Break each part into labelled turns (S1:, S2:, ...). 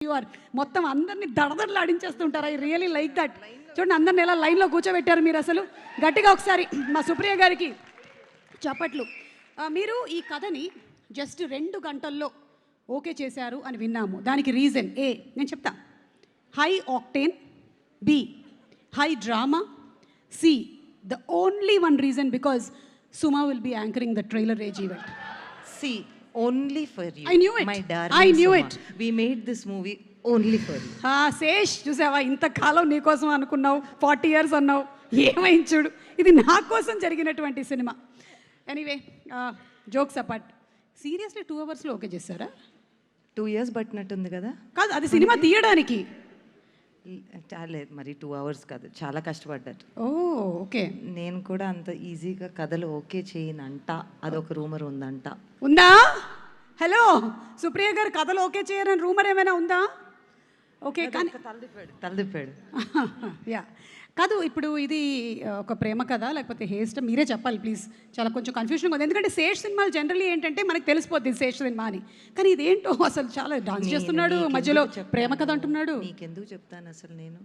S1: You are మొత్తం అందరినీ దడదడలాడించేస్తుంటారు. I really like that. చూడండి అందరిని ఎలా లైన్లో కూర్చోబెట్టారు మీరు. అసలు గట్టిగా ఒకసారి మా సుప్రియ గారికి చప్పట్లు. మీరు ఈ కథని జస్ట్ 2 గంటల్లో ఓకే చేశారు అని విన్నాము. దానికి రీజన్ ఏ నేను చెప్తా. High octane, B high drama, C the only one reason because Suma will be anchoring the trailer age event.
S2: See, only for you.
S1: I knew it.
S2: My darling
S1: I knew
S2: Suma.
S1: it.
S2: We made this movie only for you.
S1: Sesh చూసావా, ఇంతకాలం నీకోసం అనుకున్నావు, 40 years అన్నావు, ఏమైంది చూడు. ఇది నా కోసం జరిగినటువంటి cinema. Anyway, jokes apart, seriously 2 అవర్స్లో ఓకే చేశారా?
S2: 2 years పట్టినట్టుంది కదా.
S1: కాదు, అది సినిమా తీయడానికి.
S2: లేదు మరి 2 hours కాదు, చాలా కష్టపడ్డారు.
S1: ఓ ఓకే.
S2: నేను కూడా అంత ఈజీగా కథలు ఓకే చేయనంట, అదొక రూమర్ ఉందంట.
S1: ఉందా? హలో సుప్రియ గారు, కథలు ఓకే చేయరని రూమర్ ఏమైనా ఉందా? ఓకే, కానీ
S2: తలదిప్పాడు.
S1: యా కాదు, ఇప్పుడు ఇది ఒక ప్రేమ కథ లేకపోతే హేస్ట్ మీరే చెప్పాలి ప్లీజ్. చాలా కొంచెం కన్ఫ్యూజన్ ఉంది, ఎందుకంటే శేష్ సినిమాలు జనరల్లీ ఏంటంటే మనకు తెలిసిపోద్ది శేష్ సినిమా అని, కానీ ఇదేంటో అసలు చాలా డాన్స్ చేస్తున్నాడు, మధ్యలో ప్రేమ కథ అంటున్నాడు.
S2: నీకెందుకు చెప్తాను అసలు నేను,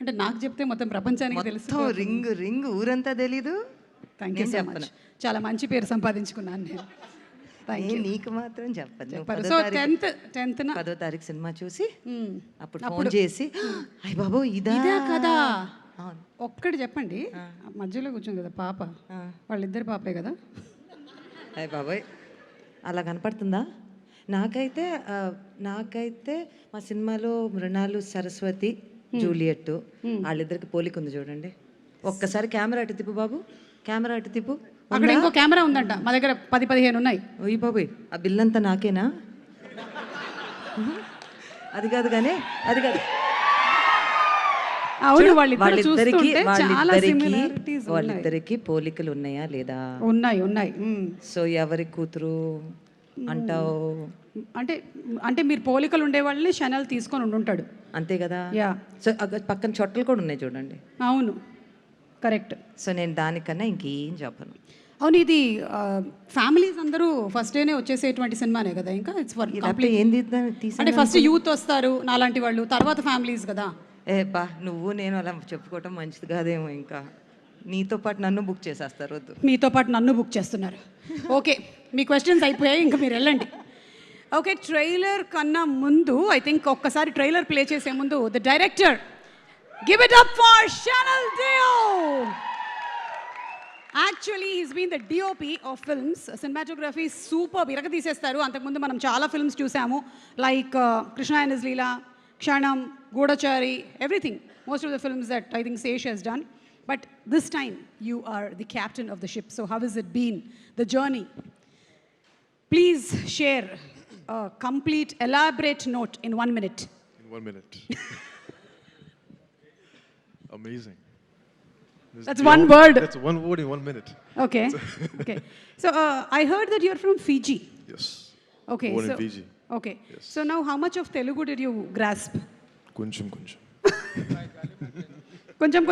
S1: అంటే నాకు చెప్తే మొత్తం ప్రపంచానికి తెలుసు.
S2: రింగ్ ఊరంతా తెలీదు.
S1: థ్యాంక్ యూ సో మచ్, చాలా మంచి పేరు సంపాదించుకున్నాను నేను.
S2: నీకు మాత్రం చెప్పను.
S1: సో 10th
S2: 10వ తారీఖు సినిమా చూసి అప్పుడు ఫోన్ చేసి అయ్య బాబు ఇదా
S1: కదా ఒక్కటి చెప్పండి. మధ్యలో కూర్చుంది కదా పాప, వాళ్ళిద్దరు పాపే కదా.
S2: అయ్య బాబాయ్ అలా కనపడుతుందా? నాకైతే మా సినిమాలో మృణాలు, సరస్వతి, జూలియట్ వాళ్ళిద్దరికి పోలిక ఉంది చూడండి. ఒక్కసారి కెమెరా అటు తిప్పు బాబు, కెమెరా అటు తిప్పు.
S1: అక్కడ ఇంకో కెమెరా ఉందంట, మా దగ్గర 10-15 ఉన్నాయి.
S2: ఓయ్ బాబోయ్, ఆ బిల్ అంతా నాకేనా? అది కాదు కానీ అది కాదు. వాళ్ళిద్దరికి పోలికలు ఉన్నాయా లేదా?
S1: ఉన్నాయి.
S2: సో ఎవరి కూతురు అంటావు?
S1: అంటే మీరు పోలికలు ఉండే వాళ్ళని ఛానల్ తీసుకొని ఉంటాడు
S2: అంతే కదా. సో పక్కన చొట్టలు కూడా ఉన్నాయి చూడండి.
S1: అవును, కరెక్ట్.
S2: సో నేను దానికన్నా ఇంకేం చెప్పను.
S1: అవును, ఇది ఫ్యామిలీస్ అందరూ ఫస్ట్ డేనే వచ్చేసేటువంటి సినిమానే కదా. ఇంకా ఇట్స్ ఫర్ కంప్లీట్. అంటే ఫస్ట్ యూత్ వస్తారు నాలాంటి వాళ్ళు, తర్వాత ఫ్యామిలీస్ కదా.
S2: బా నువ్వు నేను అలా చెప్పుకోవటం మంచిది కాదేమో. ఇంకా నీతో పాటు నన్ను బుక్ చేసేస్తారు. వద్దు,
S1: మీతో పాటు నన్ను బుక్ చేస్తున్నారు. ఓకే, మీ క్వశ్చన్స్ అయిపోయాయి, ఇంకా మీరు వెళ్ళండి. ఓకే, ట్రైలర్ కన్నా ముందు ఐ థింక్ ఒక్కసారి ట్రైలర్ ప్లే చేసే ముందు the director, give it up for Shanal Deo. Actually he's been the DOP of films. Cinematography super, ఇరగదీసేస్తారు. అంతకుముందు మనం చాలా ఫిల్మ్స్ చూసాము, like Krishna and his Leela, Kshanam, Goodachari, everything. Most of the films that I think Sesh has done. But this time you are the captain of the ship. So how has it been, the journey? Please share a complete, elaborate note in 1 minute.
S3: In 1 minute. Amazing.
S1: That's one word.
S3: That's one word in 1 minute.
S1: Okay. Okay. So I heard that you're from Fiji.
S3: Yes.
S1: Okay.
S3: Born in Fiji.
S1: Okay. Yes. So now how much of Telugu did you grasp?
S3: Kuncham.
S1: కొంచెం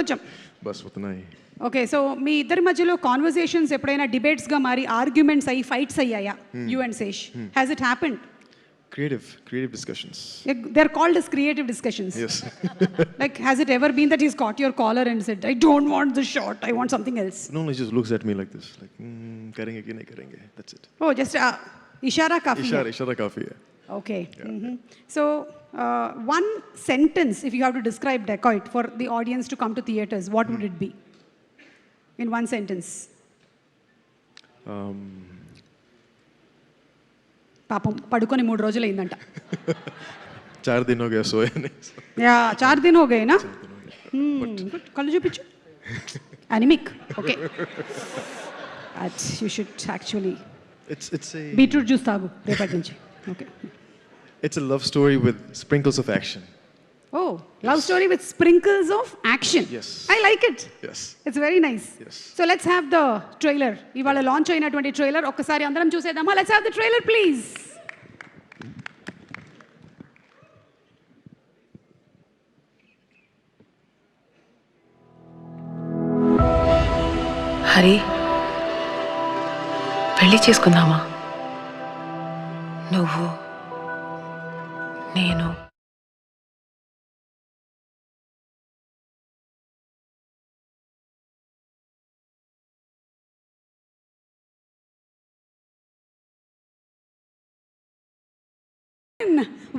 S3: bus వస్తున్నాయి.
S1: Okay, so మీ ఇద్దరి మధ్యలో conversations ఎప్పుడైనా డిబేట్స్గా మారి arguments అయ్యి fights అయ్యాయా? You and Sesh, has it happened?
S3: Creative discussions.
S1: They're called as creative discussions.
S3: Yes.
S1: Like, has it ever been that he's caught your collar and said, I don't want this shot, I want something else?
S3: No, he just looks at me like this, like, karenge ki nahi karenge. That's it.
S1: Oh, just ishara kafi.
S3: Ishara kafi hai.
S1: Okay. Yeah. Mm-hmm. So, one sentence, if you have to describe Dacoit for the audience to come to theaters, what would it be? In one sentence. పాపం పడుకొని 3 రోజులు అయిందంట.
S3: 4 दिन हो गया सोया नहीं.
S1: Yeah 4 दिन हो गए ना. కళ్ళు చూపించు. Anemic. Okay. You should actually.
S3: It's a
S1: beetroot juice తాగు రేపటి నుంచి. Okay.
S3: It's a love story with sprinkles of action.
S1: Oh, love story with sprinkles of action.
S3: Yes.
S1: I like it.
S3: Yes.
S1: It's very nice.
S3: Yes.
S1: So let's have the trailer. ఇవాళ launch అయినటువంటి trailer ఒక్కసారి అందరం చూసేద్దామా? Let's have the trailer please.
S4: Hari, పెళ్లి చేసుకుందామా? నువ్వు, నేను.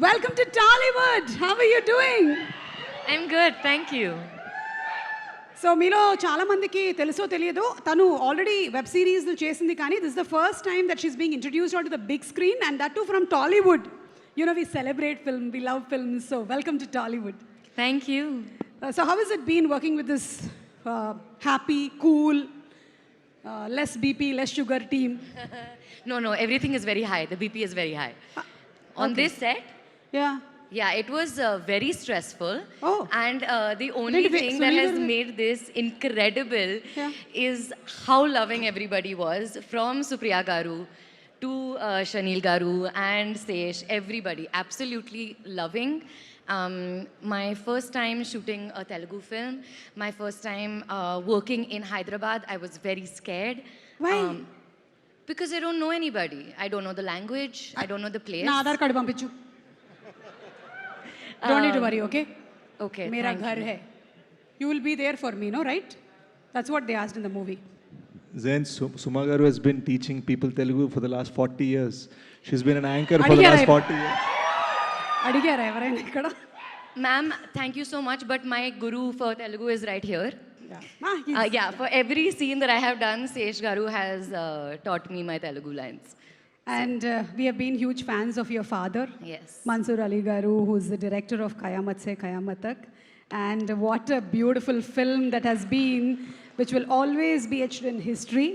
S1: Welcome to Tollywood. How are you doing?
S4: I'm good, thank you.
S1: So మీలో చాలా మందికి తెలుసో తెలియదో తను ఆల్రెడీ వెబ్ సిరీస్ చేసింది, కానీ this the first time that she's being introduced on to the big screen and that to from Tollywood. You know we celebrate film, we love films, so welcome to Tollywood.
S4: Thank you.
S1: So how has it been working with this happy, cool, less BP, less sugar team?
S4: No, everything is very high. The BP is very high. On this set,
S1: Yeah.
S4: it was very stressful.
S1: Oh.
S4: And the only
S1: Wait,
S4: thing
S1: so
S4: that
S1: you
S4: has
S1: were-
S4: made this incredible
S1: Yeah.
S4: is how loving everybody was, from Supriya Garu to Shanil Garu and Sesh, everybody, absolutely loving. My first time shooting a Telugu film, my first time working in Hyderabad, I was very scared.
S1: Why?
S4: Because I don't know anybody. I don't know the language. I don't know the place.
S1: నా Aadhaar card పంపించు. Don't need to worry, okay?
S4: Okay,
S1: मेरा
S4: thank
S1: घर
S4: you.
S1: है. You will be there for me, no, right? That's what they asked in the movie.
S5: Zain Suma Garu has been teaching people Telugu for the last 40 years. She's been an anchor for the
S1: Adigara
S5: last
S1: ipp-
S5: 40 years.
S1: అడిగారా ఎవరైనా ఇక్కడ?
S4: Ma'am, thank you so much, but my guru for Telugu is right here.
S1: Yeah.
S4: For every scene that I have done, Sesh Garu has taught me my Telugu lines.
S1: And we have been huge fans of your father,
S4: Yes.
S1: Mansoor Ali Garu, who's the director of Kayamat Se Kayamat Tak. And what a beautiful film that has been, which will always be etched in history.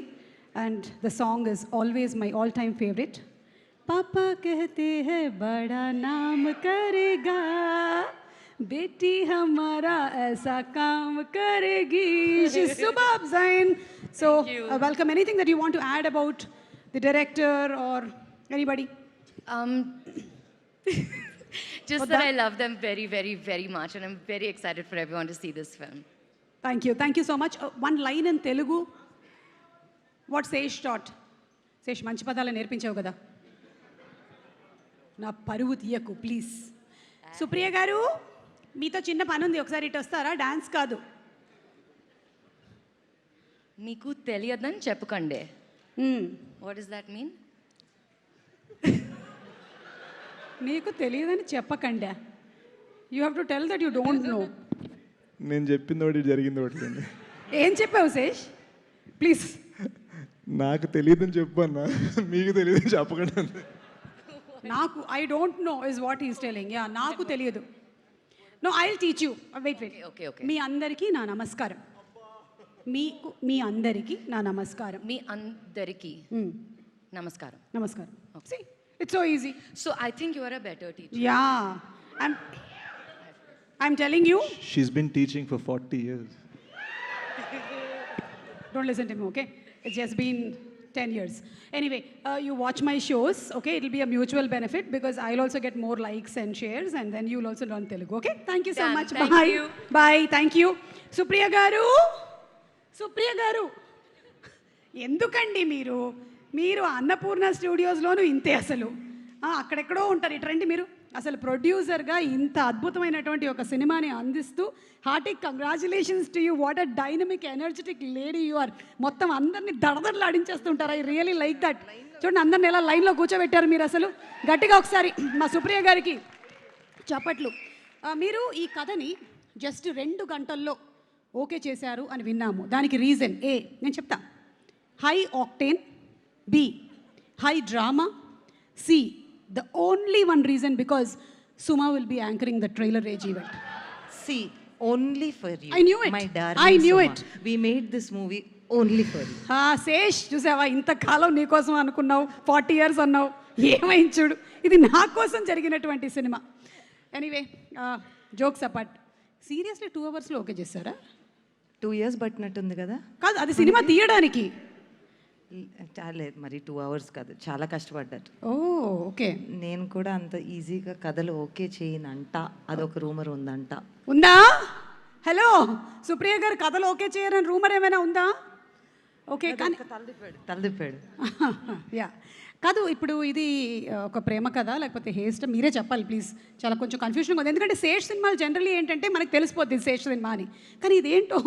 S1: And the song is always my all-time favorite. Papa कहते हैं बड़ा नाम करेगा, बेटी हमारा ऐसा काम करेगी. She's superb, Zain. So, welcome. Anything that you want to add about the director or anybody?
S4: Just that I love them very, very, very much, and I'm very excited for everyone to see this film.
S1: Thank you so much. One line in Telugu. What Sesh taught? Sesh మంచి పదాలు నేర్పించావు కదా, నా పరువు తీయకు please. Supriya గారు, మీతో చిన్న పని ఉంది, ఒకసారి ఇటు వస్తారా? డాన్స్ కాదు.
S4: Meeku తెలియదని చెప్పకండి. What does that mean?
S1: నీకు తెలియదని చెప్పకండి. You have to tell that you don't know.
S5: నేను చెప్పింది ఒకటి జరిగింది ఒకటి అండి.
S1: ఏం చెప్పావు శేష్? ప్లీజ్.
S5: నాకు తెలియదని చెప్పు అన్న, మీకు తెలియదని చెప్పకండి.
S1: నాకు I don't know is what is telling. Yeah, నాకు తెలియదు. No, I will teach you. Wait.
S4: Okay.
S1: మీ అందరికీ నా నమస్కారం. మీ అందరికీ నా నమస్కారం.
S4: మీ అందరికి నమస్కారం.
S1: నమస్కారం. See, it's so easy.
S4: So I think you are a better teacher.
S1: Yeah, I'm telling you.
S5: She's been teaching for 40 years.
S1: Don't listen to me, okay? It's just been 10 years. Anyway, you watch my shows, okay? It'll be a mutual benefit because I'll also get more likes and shares, and then you'll also learn Telugu, okay? Thank you so
S4: Done.
S1: much.
S4: Thank
S1: Bye.
S4: you.
S1: Bye. Thank you. Supriya garu. ఎందుకండి మీరు అన్నపూర్ణ స్టూడియోస్లోనూ ఇంతే అసలు. అక్కడెక్కడో ఉంటారు. ఇటండి మీరు అసలు ప్రొడ్యూసర్గా ఇంత అద్భుతమైనటువంటి ఒక సినిమాని అందిస్తూ hearty congratulations to you. What a dynamic energetic lady you are. మొత్తం అందరినీ దడదడలాడించేస్తుంటారు. I really like that. చూడండి, అందరిని ఎలా లైన్లో కూర్చోబెట్టారు మీరు అసలు. గట్టిగా ఒకసారి మా సుప్రియ గారికి చప్పట్లు. మీరు ఈ కథని జస్ట్ 2 గంటల్లో ఓకే చేశారు అని విన్నాము. దానికి రీజన్ ఏ నేను చెప్తా. High octane, B high drama, C the only one reason because Suma will be anchoring the trailer age event.
S2: See, only for you.
S1: I knew it.
S2: My darling
S1: I knew
S2: Suma.
S1: it.
S2: We made this movie only for you.
S1: Sesh, చూసావా, ఇంతకాలం నీకోసం అనుకున్నావు, 40 years అన్నావు, ఏమైంది చూడు. ఇది నా కోసం జరిగినటువంటి cinema. Anyway, jokes apart, seriously 2 అవర్స్లో ఓకే చేశారా?
S2: 2 years పట్టినట్టుంది కదా.
S1: కాదు, అది సినిమా తీయడానికి.
S2: లేదు, మరి 2 hours కాదు, చాలా కష్టపడ్డారు.
S1: ఓ, ఓకే.
S2: నేను కూడా అంత ఈజీగా కథలు ఓకే చేయనంట, అదొక రూమర్ ఉందంట.
S1: ఉందా? హలో, సుప్రియ గారు కథలు ఓకే చేయరని రూమర్ ఏమైనా ఉందా? ఓకే, కానీ
S2: తలదిప్పాడు.
S1: యా, కాదు, ఇప్పుడు ఇది ఒక ప్రేమ కథ లేకపోతే హేస్ట్, మీరే చెప్పాలి ప్లీజ్. చాలా కొంచెం కన్ఫ్యూజన్గా ఉంది. ఎందుకంటే శేష్ సినిమాలు జనరల్లీ ఏంటంటే మనకు తెలిసిపోద్ది శేష్ సినిమా అని, కానీ ఇదేంటో